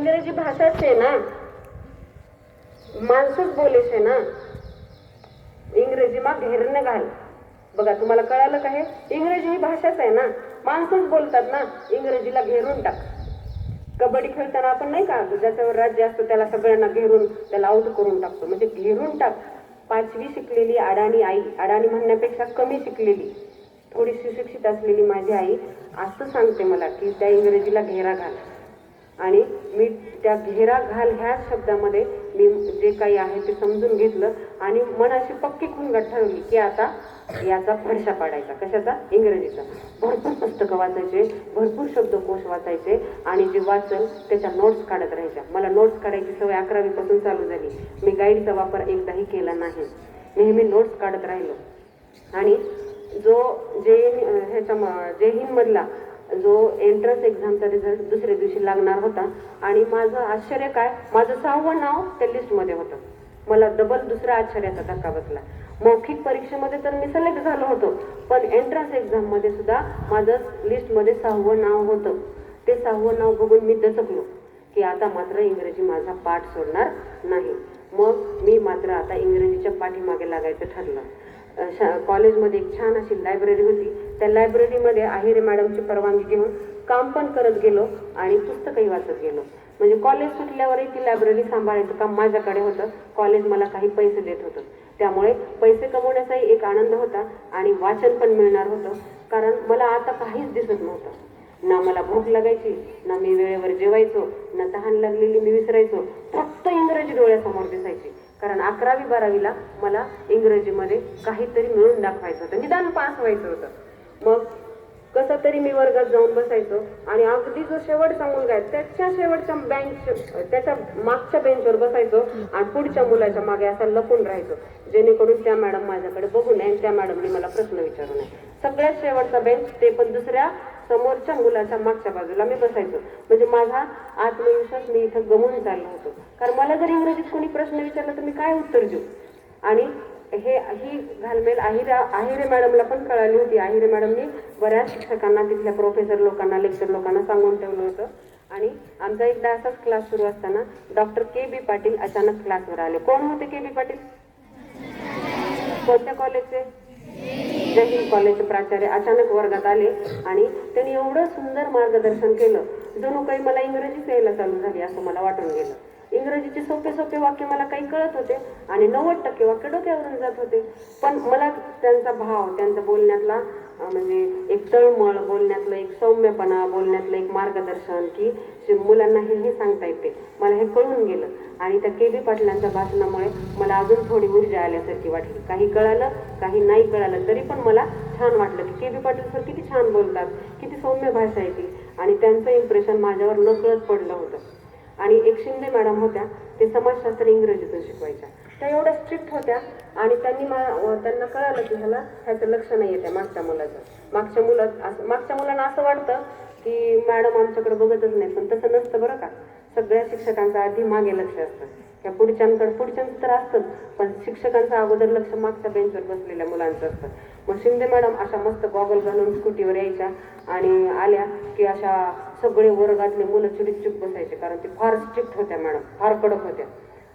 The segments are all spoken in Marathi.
इंग्रजी भाषाच आहे ना, माणसंच बोलेच आहे ना. इंग्रजी मा घेरणे घाल. बघा तुम्हाला कळालं का? हे इंग्रजी ही भाषाच आहे ना, माणसंच बोलतात ना, इंग्रजीला घेरून टाक. कबड्डी खेळताना आपण नाही का, ज्याच्यावर राज्य असतं त्याला सगळ्यांना घेरून त्याला आउट करून टाकतो, म्हणजे घेरून टाक. 5वी शिकलेली अडाणी आई, अडाणी म्हणण्यापेक्षा कमी शिकलेली, थोडी सुशिक्षित असलेली माझी आई असं सांगते मला की त्या इंग्रजीला घेरा घाल. आणि मी त्या घेरा घाल ह्या शब्दामध्ये मी जे काही आहे ते समजून घेतलं आणि मनाशी पक्की खुणगाठ ठरवली की आता याचा फडशा पाडायचा. कशाचा? इंग्रजीचा. भरपूर पुस्तकं वाचायचे, भरपूर शब्दकोश वाचायचे आणि जे वाचल त्याच्या नोट्स काढत राहायच्या. मला नोट्स काढायची सवय 11वी पासून चालू झाली. मी गाईडचा वापर एकदाही केला नाही, नेहमी नोट्स काढत राहिलो. आणि जो जे हिंदमधला जो एंट्रन्स एक्झामचा रिझल्ट दुसऱ्या दिवशी लागणार होता आणि माझं आश्चर्य काय, माझं 6वं नाव त्या लिस्टमध्ये होतं. मला डबल दुसऱ्या आश्चर्याचा धक्का बसला. मौखिक परीक्षेमध्ये तर मी सिलेक्ट झालो होतो, पण एंट्रन्स एक्झाममध्ये सुद्धा माझं लिस्टमध्ये 6वं नाव होतं. ते 6वं नाव बघून मी दचकलो की आता मात्र इंग्रजी माझा पाठ सोडणार नाही. मग मी मात्र आता इंग्रजीच्या पाठीमागे लागायचं ठरलं. कॉलेजमध्ये एक छान अशी लायब्ररी होती. त्या लायब्ररीमध्ये आहिरे मॅडमची परवानगी घेऊन काम पण करत गेलो आणि पुस्तकही वाचत गेलो. म्हणजे कॉलेज सुटल्यावरही ती लायब्ररी सांभाळायचं काम माझ्याकडे होतं. कॉलेज मला काही पैसे देत होतं, त्यामुळे पैसे कमवण्याचाही एक आनंद होता आणि वाचन पण मिळणार होतं. कारण मला आता काहीच दिसत नव्हतं, ना मला भूक लागायची, ना मी वेळेवर जेवायचो, ना तहान लागलेली मी विसरायचो. फक्त इंग्रजी डोळ्यासमोर दिसायची. कारण 11वी 12वीला मला इंग्रजीमध्ये काहीतरी मिळून दाखवायचं होतं, निदान पास व्हायचं होतं. मग कसं तरी मी वर्गात जाऊन बसायचो आणि अगदी जो शेवटचा मुलगा आहे त्याच्या शेवटच्या त्याच्या मागच्या बेंचवर बसायचो आणि पुढच्या मुलाच्या मागे असा लपून राहायचो, जेणेकरून त्या मॅडम माझ्याकडे बघू नये, त्या मॅडमने मला प्रश्न विचारू नये. सगळ्यात शेवटचा बेंच, ते पण दुसऱ्या समोरच्या मुलाच्या मागच्या बाजूला मी बसायचो. म्हणजे माझा आत्मविश्वास मी इथं गमवून चाललो होतो. कारण मला जर इंग्रजीत कोणी प्रश्न विचारला तर मी काय उत्तर देऊ? आणि ही घालमेल आहिरे मॅडमला पण कळाली होती. आहिरे मॅडमनी बऱ्याच शिक्षकांना, तिथल्या प्रोफेसर लोकांना, लेक्चर लोकांना सांगून ठेवलं होतं. आणि आमचा एकदा असाच क्लास सुरू असताना डॉक्टर के.बी. पाटील अचानक क्लासवर आले. कोण होते के.बी. पाटील? कोणत्या कॉलेजचे? जय हिंद कॉलेजचे प्राचार्य अचानक वर्गात आले आणि त्यांनी एवढं सुंदर मार्गदर्शन केलं, जणू काही मला इंग्रजीच यायला चालू झाली असं मला वाटून गेलं. इंग्रजीचे सोपे सोपे वाक्य मला काही कळत होते आणि 90% वाक्य डोक्यावरून जात होते. पण मला त्यांचा भाव, त्यांचा बोलण्यातला म्हणजे एक तळमळ, बोलण्यातलं एक सौम्यपणा, बोलण्यातलं एक मार्गदर्शन की मुलांना हे सांगता येते, मला हे कळून गेलं. आणि त्या के.बी. पाटलांच्या भाषणामुळे मला अजून थोडी ऊर्जा आल्यासारखी वाटली. काही कळालं, काही नाही कळालं, तरी पण मला छान वाटलं की के.बी. पाटील सर किती छान बोलतात, किती सौम्य भाषा आहे ती. आणि त्यांचं इम्प्रेशन माझ्यावर नकळत पडलं होतं. आणि एक शिंदे मॅडम होत्या, ते समाजशास्त्र इंग्रजीतून शिकवायच्या. त्या एवढ्या स्ट्रिक्ट होत्या आणि त्यांना कळालं की ह्याचं लक्ष नाही आहे त्या मागच्या मुलाचं. मागच्या मुलांना असं वाटतं की मॅडम आमच्याकडे बघतच नाही, पण तसं नसतं बरं का. सगळ्या शिक्षकांचं आधी मागे लक्ष असतं, त्या पुढच्यांचं तर असतंच, पण शिक्षकांचं अगोदर लक्ष मागच्या बेंचवर बसलेल्या मुलांचं असतं. मग शिंदे मॅडम अशा मस्त गॉगल घालून स्कूटीवर यायच्या आणि आल्या की अशा सगळे वर्गातले मुलं चिडीचूप बसायचे, कारण ते फार स्ट्रिक्ट होत्या मॅडम, फार कडक होत्या.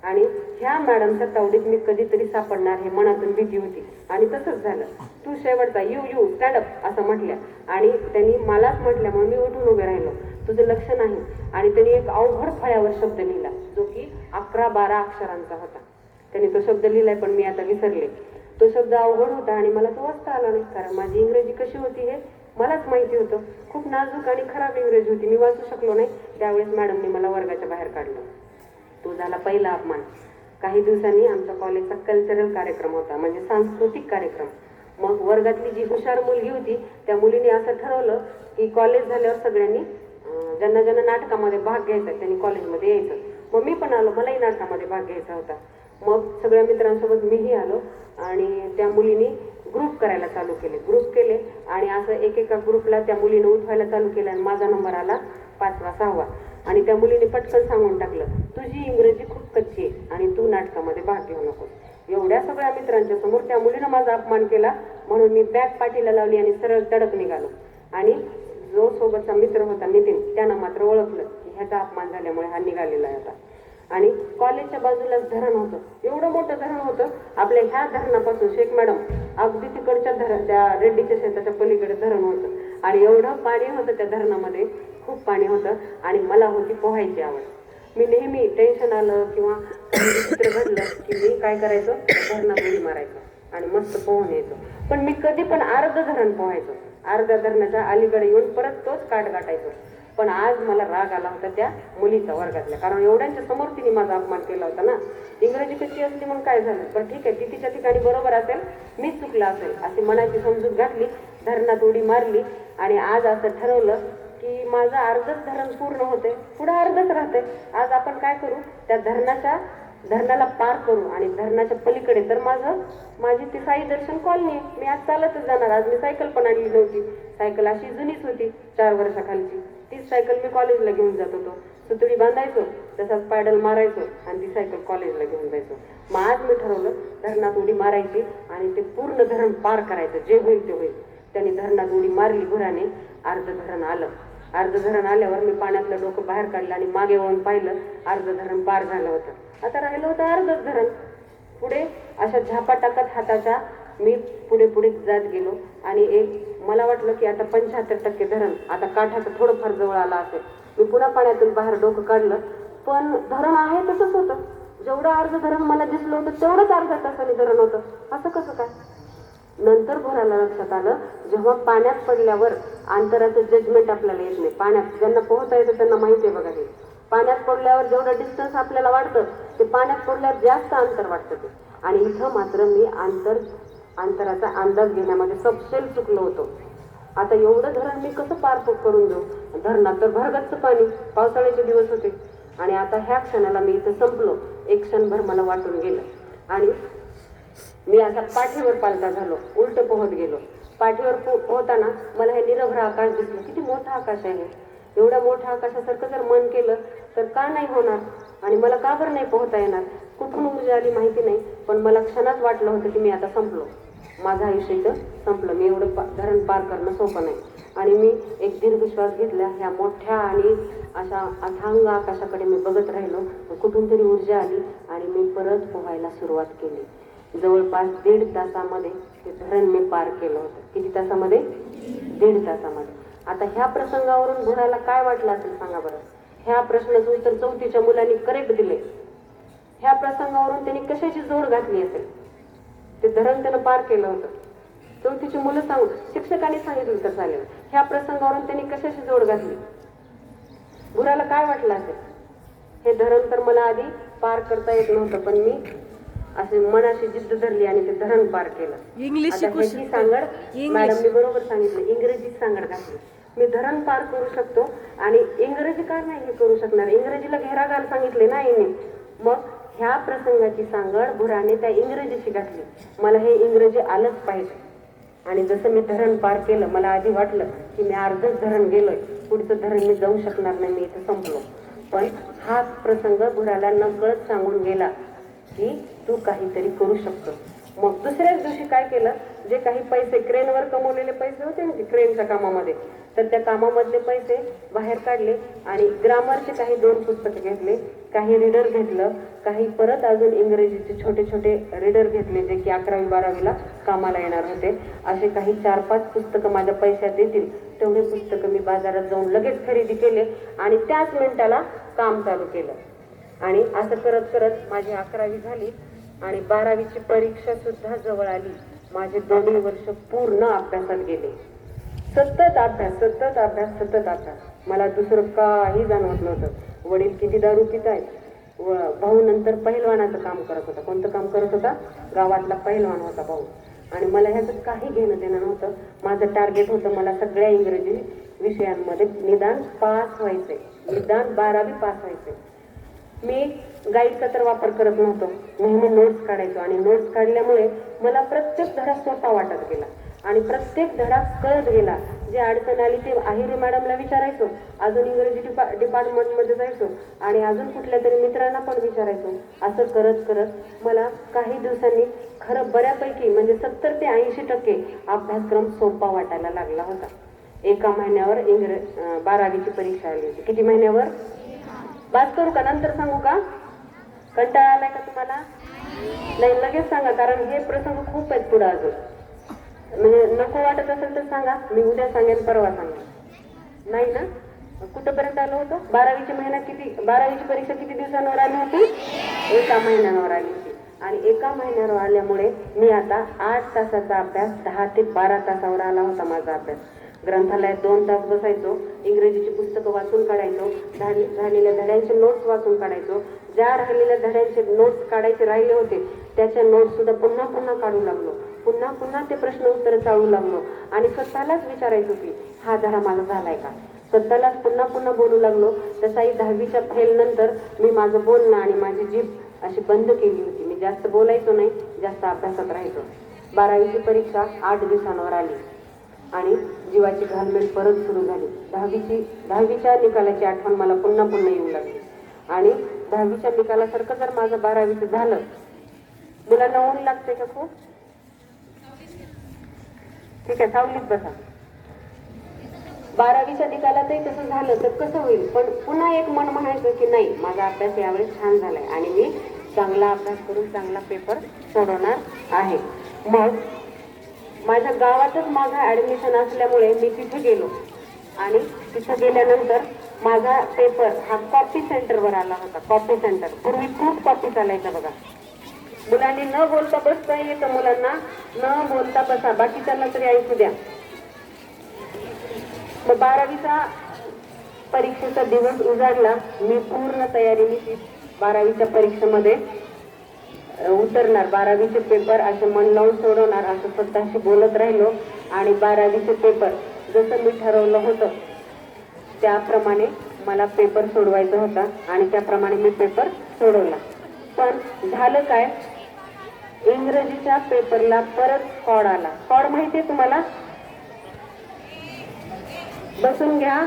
आणि ह्या मॅडमच्या तावडीत मी कधीतरी सापडणार हे मनातून भीती होती. आणि तसंच झालं. तू शेवटचा यू स्टँडअप असं म्हटल्या आणि त्यांनी मलाच म्हटल्या, म्हणून मी उठून उभे राहिलो, तुझं लक्ष नाही. आणि त्यांनी एक अवघड फळ्यावर शब्द लिहिला जो की 11-12 अक्षरांचा होता. त्यांनी तो शब्द लिहिलाय पण मी आता विसरले. तो शब्द अवघड होता आणि मला तो वाचता आला नाही, कारण माझी इंग्रजी कशी होती हे मलाच माहिती होतं. खूप नाजूक आणि खराब इंग्रजी होती, मी वाचू शकलो नाही. त्यावेळेस मॅडमने मला वर्गाच्या बाहेर काढलं. तो झाला पहिला अपमान. काही दिवसांनी आमच्या कॉलेजचा कल्चरल कार्यक्रम होता, म्हणजे सांस्कृतिक कार्यक्रम. मग वर्गातली जी हुशार मुलगी होती त्या मुलीने असं ठरवलं की कॉलेज झाल्यावर सगळ्यांनी ज्यांना ज्यांना नाटकामध्ये भाग घ्यायचा त्यांनी कॉलेजमध्ये यायचं. मग मी पण आलो, मलाही नाटकामध्ये भाग घ्यायचा होता. मग सगळ्या मित्रांसोबत मीही आलो आणि त्या मुलीने ग्रुप करायला चालू केले, ग्रुप केले आणि असं एकेका ग्रुपला त्या मुलीने उठवायला चालू केलं आणि माझा नंबर आला 5वा 6वा. आणि त्या मुलीने पटकन सांगून टाकलं, तुझी इंग्रजी खूप कच्ची आहे आणि तू नाटकामध्ये भाग घेऊ नकोस. एवढ्या सगळ्या मित्रांच्या समोर त्या मुलीनं माझा अपमान केला, म्हणून मी बॅग पाठीला लावली आणि सरळ तडक निघालो. आणि जो सोबतचा मित्र होता नितीन, त्यानं मात्र ओळखलं की ह्याचा अपमान झाल्यामुळे हा निघालेला आहे आता. आणि कॉलेजच्या बाजूलाच धरण होतं, एवढं मोठं धरण होतं. आपल्या ह्या धरणापासून शेख मॅडम अगदी तिकडच्या धरण, त्या रेड्डीच्या शेताच्या पलीकडे धरण होतं आणि एवढं पाणी होतं त्या धरणामध्ये, खूप पाणी होतं. आणि मला होती पोहायची आवड. मी नेहमी टेन्शन आलं किंवा काही विचित्र घडलं की मी काय करायचं, धरणात उडी मारायचं आणि मस्त पोहून यायचो. पण मी कधी पण अर्ध धरण पोहायचो, अर्ध्या धरणाच्या अलीकडे येऊन परत तोच काठ गाठायचो. पण आज मला राग आला होता त्या मुलीचा वर्गातल्या, कारण एवढ्यांच्या समोर तिने माझा अपमान केला होता ना. इंग्रजी कशी असली मग काय झालं, पण ठीक आहे, ती तिच्या ठिकाणी बरोबर असेल, मीच चुकला असेल अशी मनाची समजूत घातली, धरणात उडी मारली. आणि आज असं ठरवलं की माझं अर्धच धरण पूर्ण होते, पुढं अर्धच राहते. आज आपण काय करू, त्या धरणाला पार करू आणि धरणाच्या पलीकडे तर माझी ती साई दर्शन कॉलनी आहे. मी आज चालतच जाणार. आज मी सायकल पण आणली नव्हती, सायकल अशी जुनीच होती 4 वर्षाखालची. तीच सायकल मी कॉलेजला घेऊन जात होतो, सुतळी बांधायचो, तसाच पॅडल मारायचो आणि ती सायकल कॉलेजला घेऊन जायचो. मग आज मी ठरवलं धरणात उडी मारायची आणि ते पूर्ण धरण पार करायचं, जे होईल ते होईल. त्यांनी धरणात उडी मारली भुराने, अर्ध धरण आलं. अर्ध धरण आल्यावर मी पाण्यातलं डोकं बाहेर काढलं आणि मागे वळून पाहिलं, अर्ध धरण पार झालं होतं. आता राहिलं होतं अर्धच धरण. पुढे अशा झापा टाकत हाताच्या मी पुढे जात गेलो आणि मला वाटलं की आता 75% धरण, आता काठाचं थोडंफार जवळ आला असेल. मी पुन्हा पाण्यातून बाहेर डोकं काढलं, पण धरण आहे तसंच होतं. जेवढं अर्ध धरण मला दिसलं होतं तेवढंच अर्ध्या तासाने धरण होतं. असं कसं काय? नंतर भराला लक्षात आलं, जेव्हा पाण्यात पडल्यावर अंतराचं जजमेंट आपल्याला येत नाही. पाण्यात ज्यांना पोहता येतं त्यांना माहिती आहे बघा. हे पाण्यात पडल्यावर जेवढं डिस्टन्स आपल्याला वाटतं ते पाण्यात पडल्यावर जास्त अंतर वाटतं ते. आणि इथं मात्र मी अंतराचा अंदाज घेण्यामध्ये सबसेल चुकलो होतो. आता एवढं धरण मी कसं पार करून देऊ, धरणात तर भरगच्च पाणी, पावसाळ्याचे दिवस होते. आणि आता ह्या क्षणाला मी इथं संपलो. एक क्षणभर मला वाटून गेलं आणि मी असा पाठीवर पालथा झालो, उलट पोहत गेलो. पाठीवर पोहताना मला हे निरभ्र आकाश दिसलं. किती मोठं आकाश आहे. एवढ्या मोठ्या आकाशासारखं जर मन केलं तर का नाही होणार, आणि मला का बरं नाही पोहता येणार. कुठून ऊर्जा आली माहिती नाही, पण मला क्षणात वाटलं होतं की मी आता संपलो, माझं आयुष्य इथं संपलं, मी एवढं धरण पार करणं सोपं नाही. आणि मी एक दीर्घ श्वास घेतला. ह्या मोठ्या आणि अशा अथांग आकाशाकडे मी बघत राहिलो. कुठून तरी ऊर्जा आली आणि मी परत पोहायला सुरुवात केली. जवळपास 1.5 तासामध्ये ते धरण मी पार केलं होतं. किती तासामध्ये? 1.5 तासामध्ये. आता ह्या प्रसंगावरून भुराला काय वाटलं असेल सांगा बरं. ह्या प्रश्नाचं उत्तर 4थीच्या मुलांनी करेक्ट दिले. ह्या प्रसंगावरून त्यांनी कशाची जोड घातली असेल. ते धरण त्यानं पार केलं होतं. 4थीची मुलं शिक्षकांनी सांगितलं तर चालेल. ह्या प्रसंगावरून त्यांनी कशाची जोड घातली. भुराला काय वाटलं असेल, हे धरण तर मला आधी पार करता येत नव्हतं, पण मी असे मनाशी जिद्द धरली आणि ते धरण पार केलं. इंग्लिश सांगड मॅडमने बरोबर सांगितलं, इंग्रजी सांगड घातली. मी धरण पार करू शकतो आणि इंग्रजी का नाही करू शकणार. इंग्रजीला घेरा घाल सांगितले ना आईने. मग ह्या प्रसंगाची सांगड भुराने त्या इंग्रजीशी घातली. मला हे इंग्रजी आलंच पाहिजे. आणि जसं मी धरण पार केलं, मला आधी वाटलं की मी अर्धच धरण गेलोय, पुढचं धरण मी जाऊ शकणार नाही, मी इथं संपलो. पण हा प्रसंग भुराला नकळत सांगून गेला की तू काहीतरी करू शकतो. मग दुसऱ्याच दिवशी काय केलं, जे काही पैसे क्रेनवर कमवलेले पैसे होते ना, क्रेनच्या कामामध्ये, तर त्या कामामधले पैसे बाहेर काढले आणि ग्रामरचे काही 2 पुस्तकं घेतले, काही रीडर घेतलं, काही परत अजून इंग्रजीचे छोटे छोटे रीडर घेतले, जे की 11वी 12वीला कामाला येणार होते. असे काही 4-5 पुस्तकं माझ्या पैशात येतील तेवढे पुस्तकं मी बाजारात जाऊन लगेच खरेदी केले आणि त्याच मिनिटाला काम चालू केलं. आणि असं करत करत माझी 11वी झाली आणि 12वीची परीक्षा सुद्धा जवळ आली. माझे 2 वर्ष पूर्ण अभ्यासात गेले. सतत अभ्यास. मला दुसरं काही जाणवत नव्हतं. वडील किती दारू पितायत, भाऊ नंतर पहिलवानाचं काम करत होता. कोणतं काम करत होता? गावातला पहिलवान होता भाऊ. आणि मला ह्याचं काही घेणं देणं नव्हतं. माझं टार्गेट होतं, मला सगळ्या इंग्रजी विषयांमध्ये निदान पास व्हायचंय, निदान 12वी पास व्हायचंय. मी गाईडचा तर वापर करत नव्हतो, नेहमी नोट्स काढायचो. आणि नोट्स काढल्यामुळे मला प्रत्येक धडा सोपा वाटत गेला आणि प्रत्येक धडा कळत गेला. जे अडचण आली ते आहिरे मॅडमला विचारायचो, अजून इंग्रजी डिपार्टमेंटमध्ये जायचो आणि अजून कुठल्या तरी मित्रांना पण विचारायचो. असं करत करत मला काही दिवसांनी खरं बऱ्यापैकी म्हणजे 70 ते 80% अभ्यासक्रम सोपा वाटायला लागला होता. एका महिन्यावर 12वीची परीक्षा आली होती. किती महिन्यावर? बात करू का नंतर सांगू का? कंटाळा आलाय का तुम्हाला? नाही लगेच सांगा, कारण हे प्रसंग खूप आहेत पुढे अजून. म्हणजे नको वाटत असेल तर सांगा, मी उद्या सांगेन, परवा सांगेन. नाही ना? कुठंपर्यंत आलं होतं? 12वीची महिना किती, 12वीची परीक्षा किती दिवसांवर आली होती? 1 महिन्यावर आली होती. आणि 1 महिन्यावर आल्यामुळे मी आता 8 तासाचा अभ्यास 10 ते 12 तासावर आला होता माझा अभ्यास. ग्रंथालयात 2 तास बसायचो, इंग्रजीची पुस्तकं वाचून काढायचो, झालेल्या धड्यांचे नोट्स वाचून काढायचो, ज्या राहिलेल्या धड्यांचे नोट्स काढायचे राहिले होते त्याच्या नोट्स सुद्धा पुन्हा पुन्हा काढू लागलो, पुन्हा पुन्हा ते प्रश्न उत्तर चाळू लागलो आणि स्वतःलाच विचारायचो की हा धडा माझा झालाय का. स्वतःलाच पुन्हा पुन्हा बोलू लागलो. तसाही 10वीच्या फेल नंतर मी माझं बोलणं आणि माझी जीभ अशी बंद केली होती. मी जास्त बोलायचो नाही, जास्त अभ्यासात राहायचो. 12वीची परीक्षा 8 दिवसांवर आली आणि जीवाची घालमेल परत सुरू झाली. 10वीच्या निकालाची आठवण मला पुन्हा पुन्हा येऊ लागली आणि 10वीच्या निकालासारखं जर माझं 12वीचं झालं. मुलांना ऊन लागते का खूप? ठीक आहे, सावलीत बसा. 12वीच्या निकालातही तसं झालं तर कसं होईल? पण पुन्हा एक मन म्हणायचं की नाही, माझा अभ्यास यावेळेस छान झालाय आणि मी चांगला अभ्यास करून चांगला पेपर सोडवणार आहे. मग माझ्या गावातच माझं ऍडमिशन असल्यामुळे मी तिथे गेलो आणि तिथे गेल्यानंतर माझा पेपर हा कॉपी सेंटरवर आला होता. कॉपी सेंटर पूर्वी खूप कॉपी चालायचा बघा. मुलांनी न बोलता बसता येतं, मुलांना न बोलता बसा, बाकीच्यांना तरी ऐकू द्या. मग 12वीचा परीक्षेचा दिवस उजाडला. मी पूर्ण तयारीने 12वीच्या परीक्षेमध्ये उतरणार, 12वीचे पेपर असे मन लावून सोडवणार असं स्वतःशी बोलत राहिलो आणि 12वीचे पेपर जसं मी ठरवलं होतं त्याप्रमाणे मला पेपर सोडवायचा होता आणि त्याप्रमाणे मी पेपर सोडवला. पण झालं काय, इंग्रजीच्या पेपरला परत स्कॉड आला. स्कॉड माहितीये तुम्हाला? बसून घ्या.